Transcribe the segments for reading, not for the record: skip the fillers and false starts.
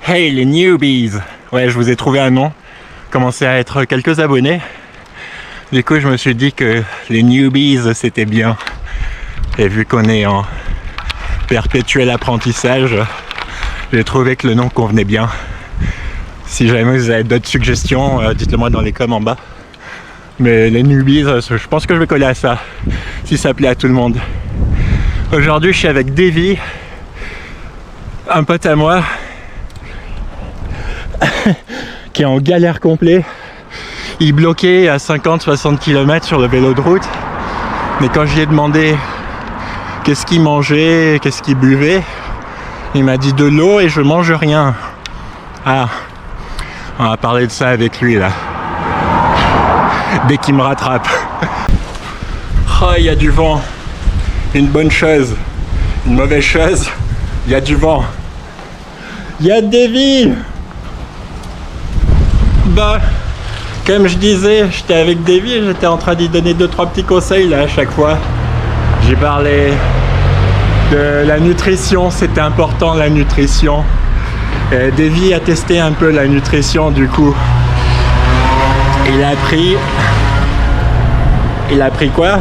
Hey les newbies! Ouais, je vous ai trouvé un nom. Commencez à être quelques abonnés. Du coup, je me suis dit que les newbies, c'était bien. Et vu qu'on est en perpétuel apprentissage, j'ai trouvé que le nom convenait bien. Si jamais vous avez d'autres suggestions, dites-le moi dans les coms en bas. Mais les newbies, je pense que je vais coller à ça, si ça plaît à tout le monde. Aujourd'hui, je suis avec Davy, un pote à moi, qui est en galère complet. Il bloquait à 50-60 km sur le vélo de route. Mais quand je lui ai demandé qu'est-ce qu'il mangeait, qu'est-ce qu'il buvait, il m'a dit de l'eau et je mange rien. Ah, on va parler de ça avec lui là. Dès qu'il me rattrape. Oh, il y a du vent. Une bonne chose. Une mauvaise chose, il y a du vent. Il y a Davy. Bah, comme je disais, j'étais avec Davy et j'étais en train d'y donner 2-3 petits conseils là à chaque fois. J'ai parlé de la nutrition, c'était important la nutrition. Davy a testé un peu la nutrition du coup. Il a pris quoi?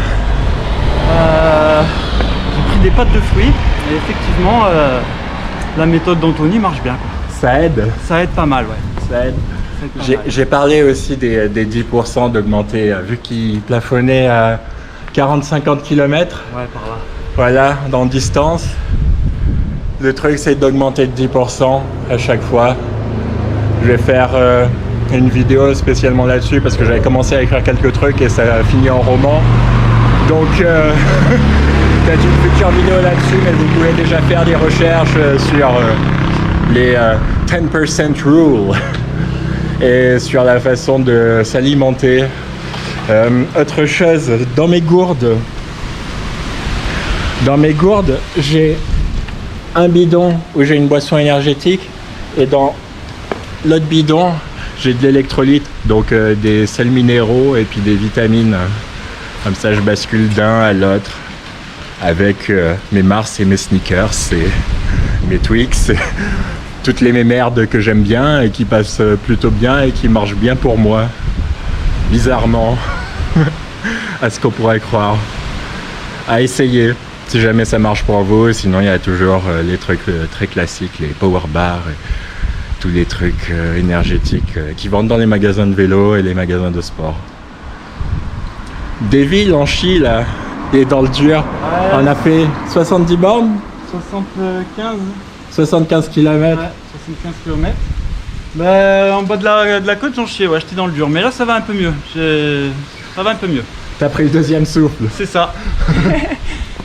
J'ai pris des pâtes de fruits et effectivement la méthode d'Anthony marche bien quoi. Ça aide? Ça aide pas mal, ouais. Ça aide. J'ai parlé aussi des 10% d'augmenter, vu qu'il plafonnait à 40-50 km. Ouais, par là. Voilà, dans distance. Le truc, c'est d'augmenter de 10% à chaque fois. Je vais faire une vidéo spécialement là-dessus parce que j'avais commencé à écrire quelques trucs et ça a fini en roman. Donc, peut-être une future vidéo là-dessus, mais vous pouvez déjà faire des recherches sur les 10% rule. Et sur la façon de s'alimenter. Autre chose, dans mes gourdes, j'ai un bidon où j'ai une boisson énergétique et dans l'autre bidon, j'ai de l'électrolyte, donc des sels minéraux et puis des vitamines. Comme ça, je bascule d'un à l'autre avec mes Mars et mes Snickers et mes Twix. Toutes les merdes que j'aime bien et qui passent plutôt bien et qui marchent bien pour moi. Bizarrement. À ce qu'on pourrait croire. À essayer, si jamais ça marche pour vous. Sinon, il y a toujours les trucs très classiques, les power bars, et tous les trucs énergétiques qui vendent dans les magasins de vélo et les magasins de sport. Davy, en chie, là, il est dans le dur. Ouais. On a fait 70 bornes 75 km. Ouais, 75 km. Bah, en bas de la côte, j'en chiais, ouais, j'étais dans le dur. Mais là, ça va un peu mieux. Ça va un peu mieux. T'as pris le deuxième souffle. C'est ça.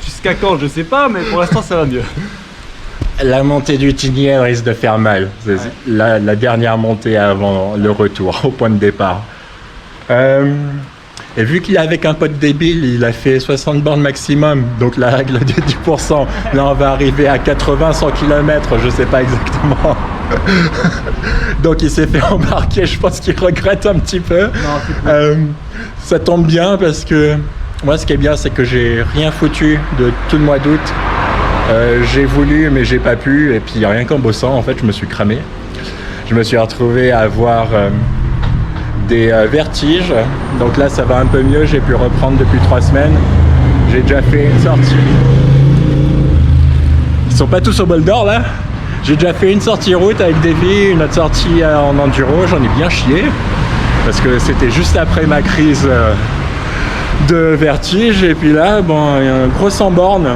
Jusqu'à quand, je sais pas, mais pour l'instant, ça va mieux. La montée du Tignier risque de faire mal. Ouais. La dernière montée avant le retour, au point de départ. Et vu qu'il est avec un pote débile, il a fait 60 bornes maximum, donc la règle des 10%. Là, on va arriver à 80-100 km, je sais pas exactement. Donc, il s'est fait embarquer, je pense qu'il regrette un petit peu. Non, c'est cool. Ça tombe bien parce que moi, ce qui est bien, c'est que j'ai rien foutu de tout le mois d'août. J'ai voulu, mais j'ai pas pu. Et puis, rien qu'en bossant, en fait, je me suis cramé. Je me suis retrouvé à avoir des vertiges, donc là ça va un peu mieux, j'ai pu reprendre depuis 3 semaines. J'ai déjà fait une sortie. Ils sont pas tous au bol d'or là. J'ai déjà fait une sortie route avec Davy, une autre sortie en enduro, j'en ai bien chié parce que c'était juste après ma crise de vertige et puis là bon, il y a un gros 100 bornes.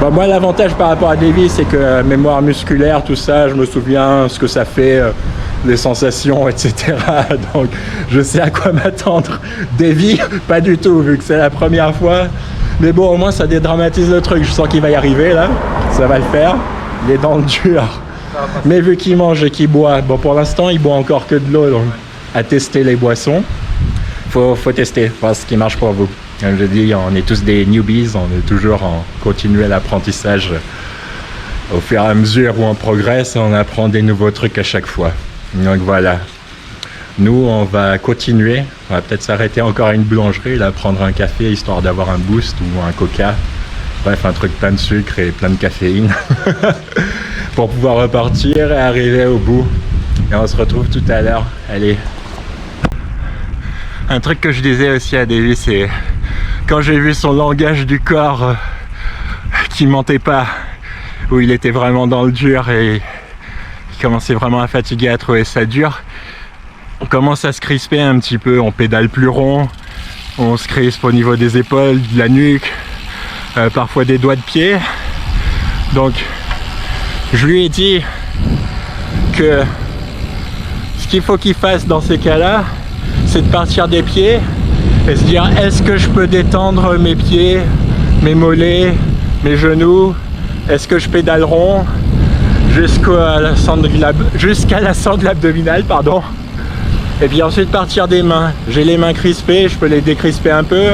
Bon, moi l'avantage par rapport à Davy c'est que mémoire musculaire, tout ça, je me souviens ce que ça fait, les sensations, etc. Donc je sais à quoi m'attendre. Davy, pas du tout, vu que c'est la première fois. Mais bon, au moins ça dédramatise le truc. Je sens qu'il va y arriver là. Ça va le faire. Il est dans le dur. Mais vu qu'il mange et qu'il boit, bon pour l'instant il boit encore que de l'eau. Donc à tester les boissons. Faut tester, voir ce qui marche pour vous. Comme je dis, on est tous des newbies, on est toujours en continuel apprentissage. Au fur et à mesure où on progresse, on apprend des nouveaux trucs à chaque fois. Donc voilà. Nous, on va continuer. On va peut-être s'arrêter encore à une boulangerie, là, prendre un café, histoire d'avoir un boost ou un coca. Bref, un truc plein de sucre et plein de caféine pour pouvoir repartir et arriver au bout. Et on se retrouve tout à l'heure. Allez. Un truc que je disais aussi à Davy, c'est quand j'ai vu son langage du corps qui mentait pas, où il était vraiment dans le dur et il commençait vraiment à fatiguer, à trouver ça dur, on commence à se crisper un petit peu, on pédale plus rond, on se crispe au niveau des épaules, de la nuque, parfois des doigts de pied. Donc je lui ai dit que ce qu'il faut qu'il fasse dans ces cas-là, c'est de partir des pieds et se dire est-ce que je peux détendre mes pieds, mes mollets, mes genoux, est-ce que je pédale rond jusqu'à la sangle abdominale, pardon. Et puis ensuite partir des mains. J'ai les mains crispées, je peux les décrisper un peu,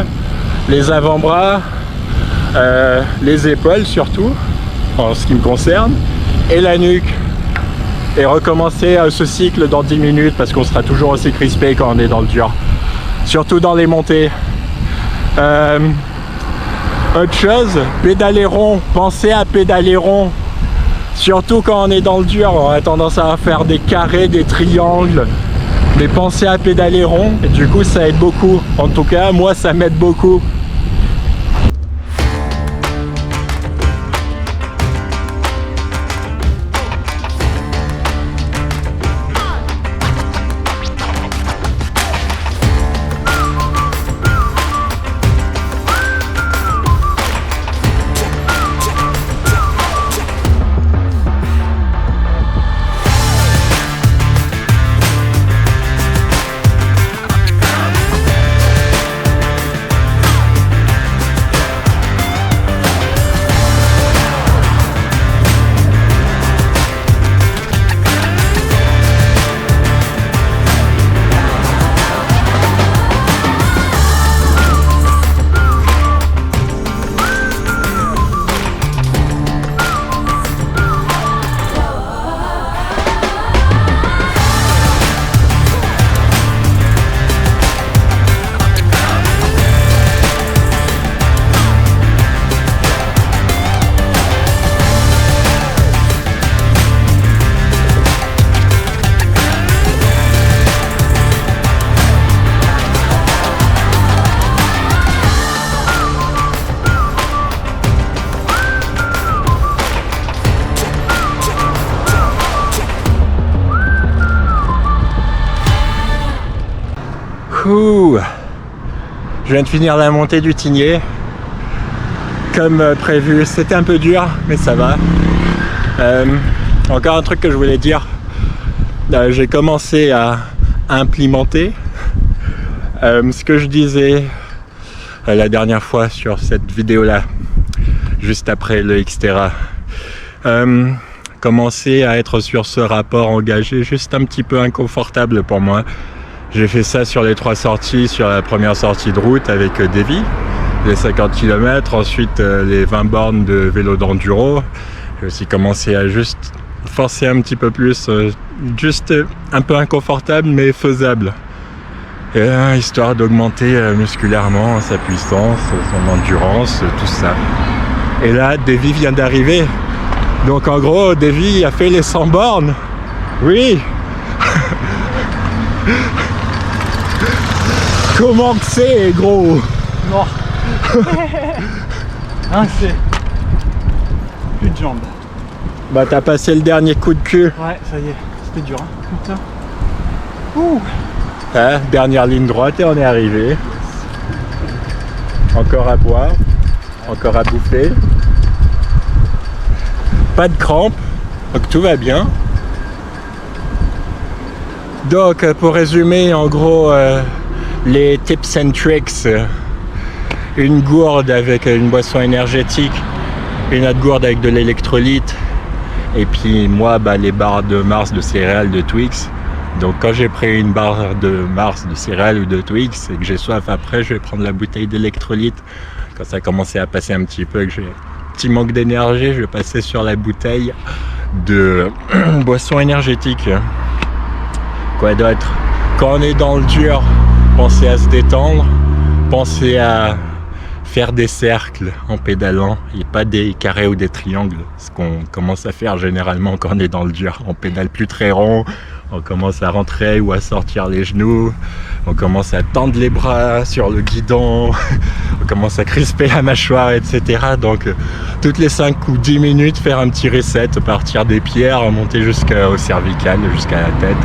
les avant-bras, les épaules surtout, en ce qui me concerne, et la nuque. Et recommencer ce cycle dans 10 minutes parce qu'on sera toujours aussi crispé quand on est dans le dur. Surtout dans les montées. Autre chose, pédaler rond. Pensez à pédaler rond. Surtout quand on est dans le dur, on a tendance à faire des carrés, des triangles. Mais pensez à pédaler rond. Et du coup, ça aide beaucoup. En tout cas, moi, ça m'aide beaucoup. Ouh. Je viens de finir la montée du Tigné. Comme prévu, c'était un peu dur, mais ça va. Encore un truc que je voulais dire. J'ai commencé à implémenter ce que je disais la dernière fois sur cette vidéo-là, juste après le Xterra. Commencer à être sur ce rapport engagé, juste un petit peu inconfortable pour moi. J'ai fait ça sur les 3 sorties, sur la première sortie de route avec Davy, les 50 km, ensuite les 20 bornes de vélo d'enduro. J'ai aussi commencé à juste forcer un petit peu plus, juste un peu inconfortable mais faisable. Et, histoire d'augmenter musculairement sa puissance, son endurance, tout ça. Et là, Davy vient d'arriver. Donc en gros, Davy a fait les 100 bornes. Oui. Comment que c'est, gros? Mort. C'est plus de jambes. Bah t'as passé le dernier coup de cul. Ouais, ça y est, c'était dur, hein. Putain. Ouh. Hein, dernière ligne droite et on est arrivé. Encore à boire, encore à bouffer. Pas de crampes, donc tout va bien. Donc pour résumer, en gros, les tips and tricks, une gourde avec une boisson énergétique, une autre gourde avec de l'électrolyte, et puis moi les barres de Mars de céréales de Twix. Donc quand j'ai pris une barre de Mars de céréales ou de Twix et que j'ai soif après, je vais prendre la bouteille d'électrolyte. Quand ça a commencé à passer un petit peu et que j'ai un petit manque d'énergie, je vais passer sur la bouteille de boisson énergétique. Quoi d'autre? Quand on est dans le dur, pensez à se détendre, pensez à faire des cercles en pédalant et pas des carrés ou des triangles, ce qu'on commence à faire généralement quand on est dans le dur. On pédale plus très rond, on commence à rentrer ou à sortir les genoux, on commence à tendre les bras sur le guidon, on commence à crisper la mâchoire, etc. Donc toutes les 5 ou 10 minutes, faire un petit reset, partir des pieds, remonter jusqu'au cervical, jusqu'à la tête,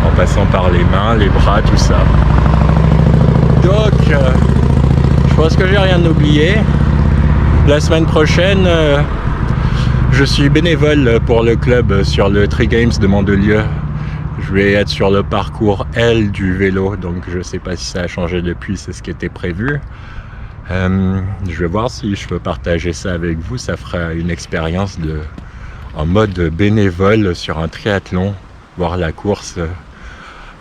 en passant par les mains, les bras, tout ça. Donc, je pense que j'ai rien oublié. La semaine prochaine, je suis bénévole pour le club sur le Tri Games de Mandelieu. Je vais être sur le parcours L du vélo, donc je sais pas si ça a changé depuis, c'est ce qui était prévu. Je vais voir si je peux partager ça avec vous. Ça fera une expérience en mode bénévole sur un triathlon, voir la course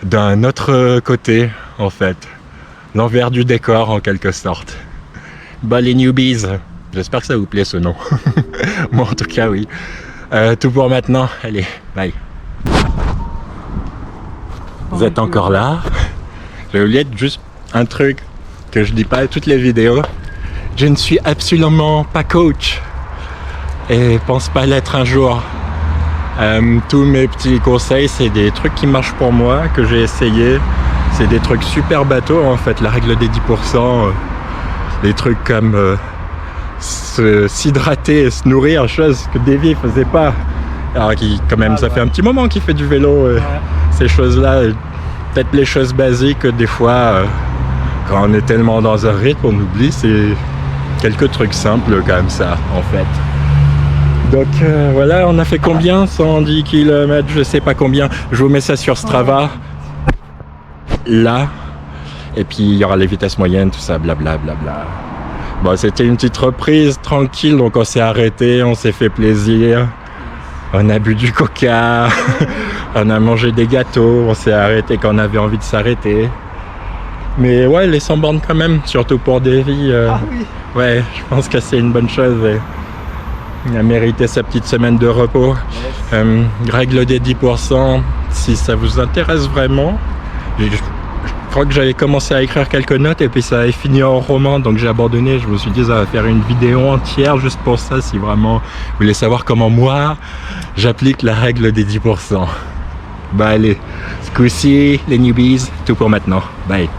d'un autre côté, en fait. L'envers du décor, en quelque sorte. Bah, les newbies, j'espère que ça vous plaît ce nom. Moi, en tout cas, oui. Tout pour maintenant. Allez, bye. Vous êtes encore là? J'ai oublié juste un truc que je dis pas à toutes les vidéos. Je ne suis absolument pas coach et pense pas l'être un jour. Tous mes petits conseils, c'est des trucs qui marchent pour moi, que j'ai essayé. C'est des trucs super bateaux en fait, la règle des 10%, des trucs comme s'hydrater et se nourrir, chose que Davy faisait pas. Alors qui quand même, ça fait un petit moment qu'il fait du vélo, ces choses-là, peut-être les choses basiques, des fois, quand on est tellement dans un rythme, on oublie, c'est quelques trucs simples comme ça, en fait. Donc voilà, on a fait combien? 110 km, je sais pas combien. Je vous mets ça sur Strava. Là. Et puis il y aura les vitesses moyennes, tout ça, blablabla. Bon, c'était une petite reprise tranquille, donc on s'est arrêté, on s'est fait plaisir. On a bu du coca, on a mangé des gâteaux, on s'est arrêté quand on avait envie de s'arrêter. Mais ouais, les 100 bornes quand même, surtout pour Davy. Ah oui. Ouais, je pense que c'est une bonne chose. Il a mérité sa petite semaine de repos. Yes. Règle des 10%, si ça vous intéresse vraiment. Je crois que j'avais commencé à écrire quelques notes et puis ça avait fini en roman, donc j'ai abandonné. Je me suis dit ça va faire une vidéo entière juste pour ça, si vraiment vous voulez savoir comment moi j'applique la règle des 10%. Bah allez, ce coup-ci les newbies, tout pour maintenant. Bye.